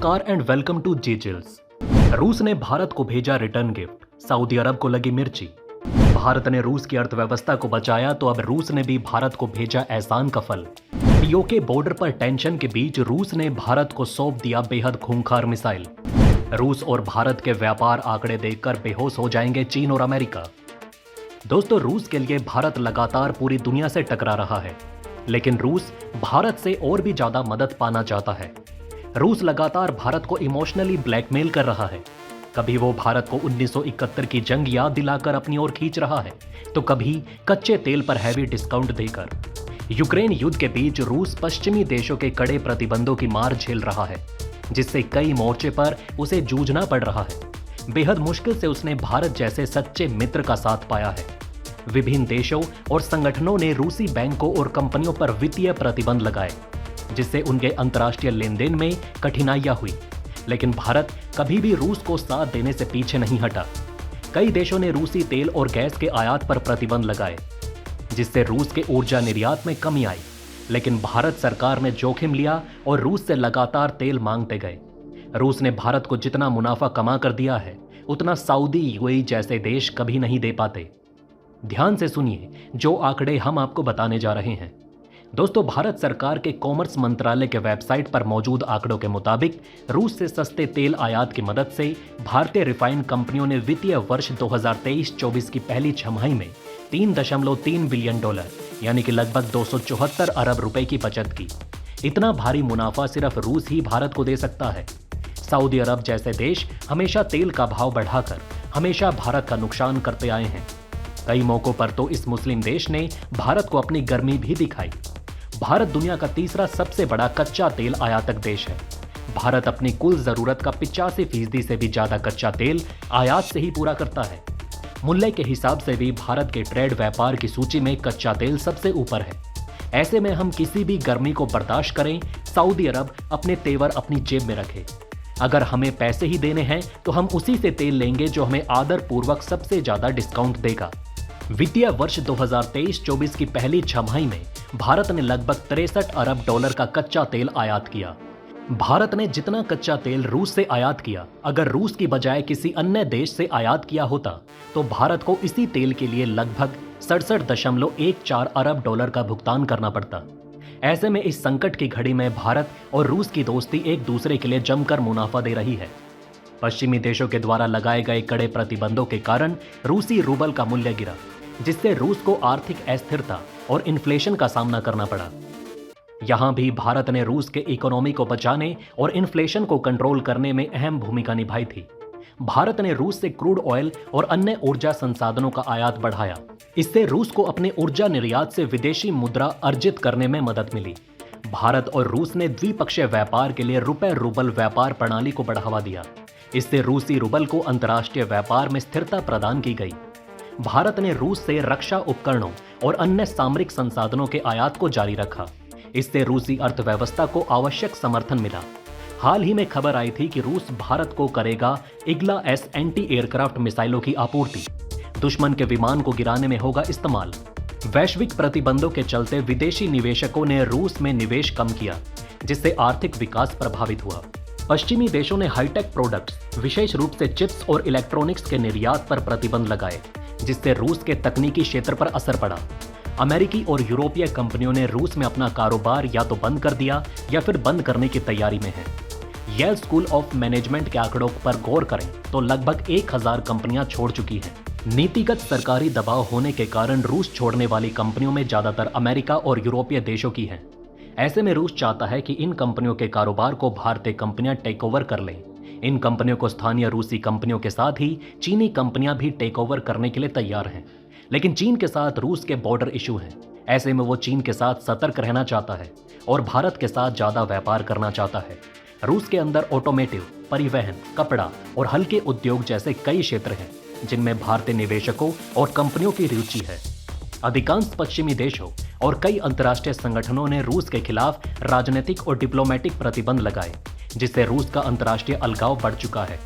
नमस्कार and welcome to जीजिल्स। रूस ने भारत को भेजा रिटर्न गिफ्ट, सऊदी अरब को लगी मिर्ची। भारत ने रूस की अर्थव्यवस्था को बचाया तो अब रूस ने भी भारत को भेजा एहसान का फल। पीओके बॉर्डर पर टेंशन के बीच रूस ने भारत को सौंप दिया बेहद खूंखार मिसाइल। रूस और भारत के व्यापार आंकड़े देखकर बेहोश हो जाएंगे चीन और अमेरिका। दोस्तों, रूस के लिए भारत लगातार पूरी दुनिया से टकरा रहा है, लेकिन रूस भारत से और भी ज्यादा मदद पाना चाहता है। रूस लगातार भारत को इमोशनली ब्लैकमेल कर रहा है। कभी वो भारत को 1971 की जंग याद दिलाकर अपनी ओर खींच रहा है, तो कभी कच्चे तेल पर हैवी डिस्काउंट देकर। यूक्रेन युद्ध के बीच रूस पश्चिमी देशों के कड़े प्रतिबंधों की मार झेल रहा है, जिससे कई मोर्चे पर उसे जूझना पड़ रहा है। बेहद मुश्किल से उसने भारत जैसे सच्चे मित्र का साथ पाया है। विभिन्न देशों और संगठनों ने रूसी बैंकों और कंपनियों पर वित्तीय प्रतिबंध लगाए, जिससे उनके अंतर्राष्ट्रीय लेन देन में कठिनाइयां हुई। लेकिन भारत कभी भी रूस को साथ देने से पीछे नहीं हटा। कई देशों ने रूसी तेल और गैस के आयात पर प्रतिबंध लगाए, जिससे रूस के ऊर्जा निर्यात में कमी आई। लेकिन भारत सरकार ने जोखिम लिया और रूस से लगातार तेल मांगते गए। रूस ने भारत को जितना मुनाफा कमा कर दिया है, उतना सऊदी यूएई जैसे देश कभी नहीं दे पाते। ध्यान से सुनिए जो आंकड़े हम आपको बताने जा रहे हैं। दोस्तों, भारत सरकार के कॉमर्स मंत्रालय के वेबसाइट पर मौजूद आंकड़ों के मुताबिक रूस से सस्ते तेल आयात की मदद से भारतीय रिफाइंड कंपनियों ने वित्तीय वर्ष 2023-24 की पहली छमाही में $3.3 बिलियन यानी कि लगभग 274 अरब रुपए की बचत की। इतना भारी मुनाफा सिर्फ रूस ही भारत को दे सकता है। सऊदी अरब जैसे देश हमेशा तेल का भाव बढ़ाकर हमेशा भारत का नुकसान करते आए हैं। कई मौकों पर तो इस मुस्लिम देश ने भारत को अपनी गर्मी भी दिखाई। भारत दुनिया का तीसरा सबसे बड़ा कच्चा तेल आयातक देश है। भारत अपनी कुल जरूरत का 85% से भी ज्यादा कच्चा तेल आयात से ही पूरा करता है। मूल्य के हिसाब से भी भारत के ट्रेड व्यापार की सूची में कच्चा तेल सबसे ऊपर है। ऐसे में हम किसी भी गर्मी को बर्दाश्त करें, सऊदी अरब अपने तेवर अपनी जेब में रखे। अगर हमें पैसे ही देने हैं तो हम उसी से तेल लेंगे जो हमें आदर पूर्वक सबसे ज्यादा डिस्काउंट देगा। वित्तीय वर्ष 2023-24 की पहली छमाही में भारत ने लगभग $63 अरब का कच्चा तेल आयात किया। भारत ने जितना कच्चा तेल रूस से आयात किया, अगर रूस की बजाय किसी अन्य देश से आयात किया होता तो भारत को इसी तेल के लिए लगभग $67.14 अरब का भुगतान करना पड़ता। ऐसे में इस संकट की घड़ी में भारत और रूस की दोस्ती एक दूसरे के लिए जमकर मुनाफा दे रही है। पश्चिमी देशों के द्वारा लगाए गए कड़े प्रतिबंधों के कारण रूसी रूबल का मूल्य गिरा, जिससे रूस को आर्थिक अस्थिरता और इन्फ्लेशन का सामना करना पड़ा। यहां भी भारत ने रूस के इकोनॉमी को बचाने और इन्फ्लेशन को कंट्रोल करने में अहम भूमिका निभाई थी। भारत ने रूस से क्रूड ऑयल और अन्य ऊर्जा संसाधनों का आयात बढ़ाया। इससे रूस को अपने ऊर्जा निर्यात से विदेशी मुद्रा अर्जित करने में मदद मिली। भारत और रूस ने द्विपक्षीय व्यापार के लिए रुपए रूबल व्यापार प्रणाली को बढ़ावा दिया। इससे रूसी रूबल को अंतर्राष्ट्रीय व्यापार में स्थिरता प्रदान की गई। भारत ने रूस से रक्षा उपकरणों और अन्य सामरिक संसाधनों के आयात को जारी रखा। इससे रूसी अर्थव्यवस्था को आवश्यक समर्थन मिला। हाल ही में खबर आई थी कि रूस भारत को करेगा इग्ला-S एंटी एयरक्राफ्ट मिसाइलों की आपूर्ति। दुश्मन के विमान को गिराने में होगा इस्तेमाल। वैश्विक प्रतिबंधों के चलते विदेशी निवेशकों ने रूस में निवेश कम किया, जिससे आर्थिक विकास प्रभावित हुआ। पश्चिमी देशों ने हाईटेक प्रोडक्ट्स, विशेष रूप से चिप्स और इलेक्ट्रॉनिक्स के निर्यात पर प्रतिबंध लगाए, जिससे रूस के तकनीकी क्षेत्र पर असर पड़ा। अमेरिकी और यूरोपीय कंपनियों ने रूस में अपना कारोबार या तो बंद कर दिया या फिर बंद करने की तैयारी में है। येल स्कूल ऑफ मैनेजमेंट के आंकड़ों पर गौर करें तो लगभग 1000 कंपनियां छोड़ चुकी हैं। नीतिगत सरकारी दबाव होने के कारण रूस छोड़ने वाली कंपनियों में ज्यादातर अमेरिका और यूरोपीय देशों की हैं। ऐसे में रूस चाहता है कि इन कंपनियों के कारोबार को भारतीय कंपनियां टेक ओवर कर लें। इन कंपनियों को स्थानीय रूसी कंपनियों के साथ ही चीनी कंपनियां भी टेक ओवर करने के लिए तैयार हैं। लेकिन चीन के साथ रूस के बॉर्डर इशू हैं। ऐसे में वो चीन के साथ सतर्क रहना चाहता है और भारत के साथ ज्यादा व्यापार करना चाहता है। रूस के अंदर ऑटोमेटिव, परिवहन, कपड़ा और हल्के उद्योग जैसे कई क्षेत्र हैं, जिनमें भारतीय निवेशकों और कंपनियों की रुचि है। अधिकांश पश्चिमी देशों और कई अंतर्राष्ट्रीय संगठनों ने रूस के खिलाफ राजनीतिक और डिप्लोमेटिक प्रतिबंध लगाए, जिससे रूस का अंतर्राष्ट्रीय अलगाव बढ़ चुका है।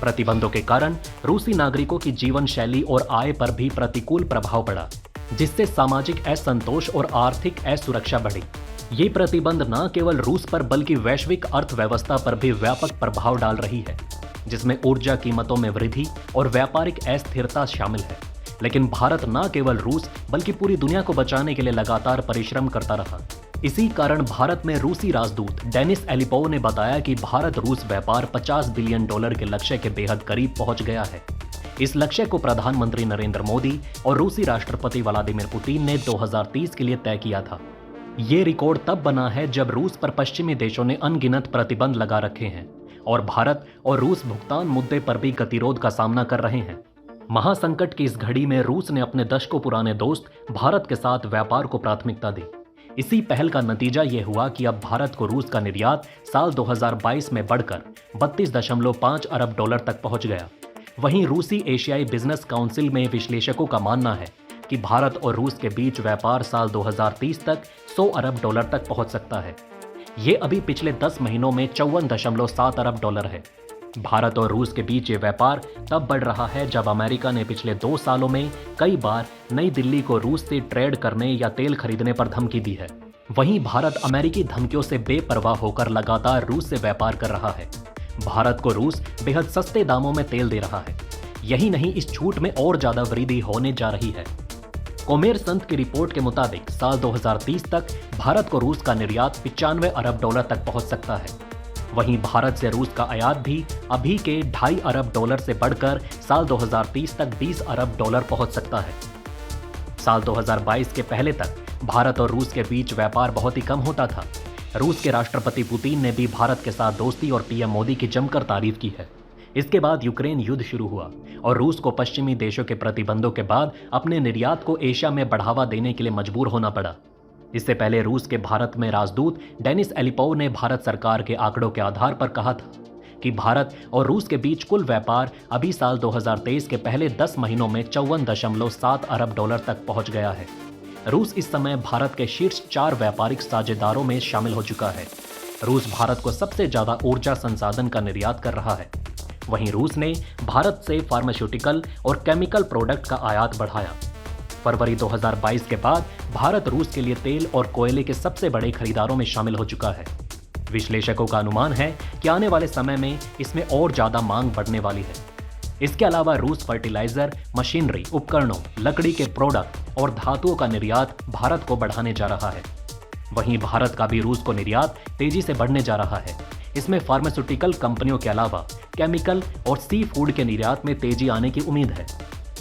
प्रतिबंधों के कारण रूसी नागरिकों की जीवन शैली और आय पर भी प्रतिकूल प्रभाव पड़ा, जिससे सामाजिक असंतोष और आर्थिक असुरक्षा बढ़ी। ये प्रतिबंध न केवल रूस पर बल्कि वैश्विक अर्थव्यवस्था पर भी व्यापक प्रभाव डाल रही है, जिसमें ऊर्जा कीमतों में वृद्धि और व्यापारिक अस्थिरता शामिल है। लेकिन भारत न केवल रूस बल्कि पूरी दुनिया को बचाने के लिए लगातार परिश्रम करता रहा। इसी कारण भारत में रूसी राजदूत डेनिस एलिपोव ने बताया कि भारत रूस व्यापार $50 बिलियन के लक्ष्य के बेहद करीब पहुंच गया है। इस लक्ष्य को प्रधानमंत्री नरेंद्र मोदी और रूसी राष्ट्रपति व्लादिमीर पुतिन ने 2030 के लिए तय किया था। ये रिकॉर्ड तब बना है जब रूस पर पश्चिमी देशों ने अनगिनत प्रतिबंध लगा रखे हैं और भारत और रूस भुगतान मुद्दे पर भी गतिरोध का सामना कर रहे हैं। महासंकट की इस घड़ी में रूस ने अपने दशकों पुराने दोस्त भारत के साथ व्यापार को प्राथमिकता दी। इसी पहल का नतीजा यह हुआ कि अब भारत को रूस का निर्यात साल 2022 में बढ़कर $32.5 अरब तक पहुंच गया। वहीं रूसी एशियाई बिजनेस काउंसिल में विश्लेषकों का मानना है कि भारत और रूस के बीच व्यापार साल 2030 तक $100 अरब तक पहुंच सकता है। ये अभी पिछले 10 महीनों में $54.7 अरब है। भारत और रूस के बीच ये व्यापार तब बढ़ रहा है जब अमेरिका ने पिछले 2 सालों में कई बार नई दिल्ली को रूस से ट्रेड करने या तेल खरीदने पर धमकी दी है। वहीं भारत अमेरिकी धमकियों से बेपरवाह होकर लगातार रूस से व्यापार कर रहा है। भारत को रूस बेहद सस्ते दामों में तेल दे रहा है। यही नहीं, इस छूट में और ज्यादा वृद्धि होने जा रही है। कोमेरसंत की रिपोर्ट के मुताबिक साल 2030 तक भारत को रूस का निर्यात $95 अरब तक पहुंच सकता है। वहीं भारत से रूस का आयात भी अभी के $2.5 अरब से बढ़कर साल 2030 तक $20 अरब पहुंच सकता है। साल 2022 के पहले तक भारत और रूस के बीच व्यापार बहुत ही कम होता था। रूस के राष्ट्रपति पुतिन ने भी भारत के साथ दोस्ती और पीएम मोदी की जमकर तारीफ की है। इसके बाद यूक्रेन युद्ध शुरू हुआ और रूस को पश्चिमी देशों के प्रतिबंधों के बाद अपने निर्यात को एशिया में बढ़ावा देने के लिए मजबूर होना पड़ा। इससे पहले रूस के भारत में राजदूत डेनिस एलिपोव ने भारत सरकार के आंकड़ों के आधार पर कहा था कि भारत और रूस के बीच कुल व्यापार अभी साल 2023 के पहले 10 महीनों में $54.7 अरब तक पहुंच गया है। रूस इस समय भारत के शीर्ष 4 व्यापारिक साझेदारों में शामिल हो चुका है। रूस भारत को सबसे ज्यादा ऊर्जा संसाधन का निर्यात कर रहा है। वहीं रूस ने भारत से फार्मास्यूटिकल और केमिकल प्रोडक्ट का आयात बढ़ाया। फरवरी 2022 के बाद भारत रूस के लिए तेल और कोयले के सबसे बड़े खरीदारों में शामिल हो चुका है। विश्लेषकों का अनुमान है कि आने वाले समय में इसमें और ज्यादा मांग बढ़ने वाली है। इसके अलावा रूस फर्टिलाइजर, मशीनरी, उपकरणों, लकड़ी के प्रोडक्ट और धातुओं का निर्यात भारत को बढ़ाने जा रहा है। वहीं भारत का भी रूस को निर्यात तेजी से बढ़ने जा रहा है। इसमें फार्मास्यूटिकल कंपनियों के अलावा केमिकल और सी फूड के निर्यात में तेजी आने की उम्मीद है।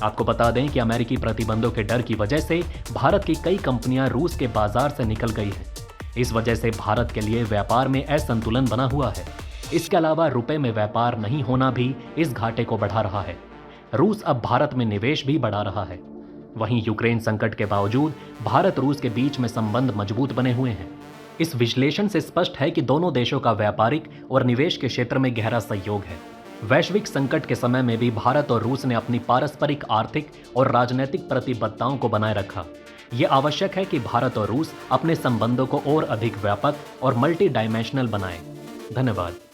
आपको बता दें कि अमेरिकी प्रतिबंधों के डर की वजह से भारत की कई कंपनियां रूस के बाजार से निकल गई हैं। इस वजह से भारत के लिए व्यापार में असंतुलन बना हुआ है। इसके अलावा रुपए में व्यापार नहीं होना भी इस घाटे को बढ़ा रहा है। रूस अब भारत में निवेश भी बढ़ा रहा है। वहीं यूक्रेन संकट के बावजूद भारत रूस के बीच में संबंध मजबूत बने हुए हैं। इस विश्लेषण से स्पष्ट है कि दोनों देशों का व्यापारिक और निवेश के क्षेत्र में गहरा सहयोग है। वैश्विक संकट के समय में भी भारत और रूस ने अपनी पारस्परिक आर्थिक और राजनीतिक प्रतिबद्धताओं को बनाए रखा। ये आवश्यक है कि भारत और रूस अपने संबंधों को और अधिक व्यापक और मल्टी डायमेंशनल बनाएं। धन्यवाद।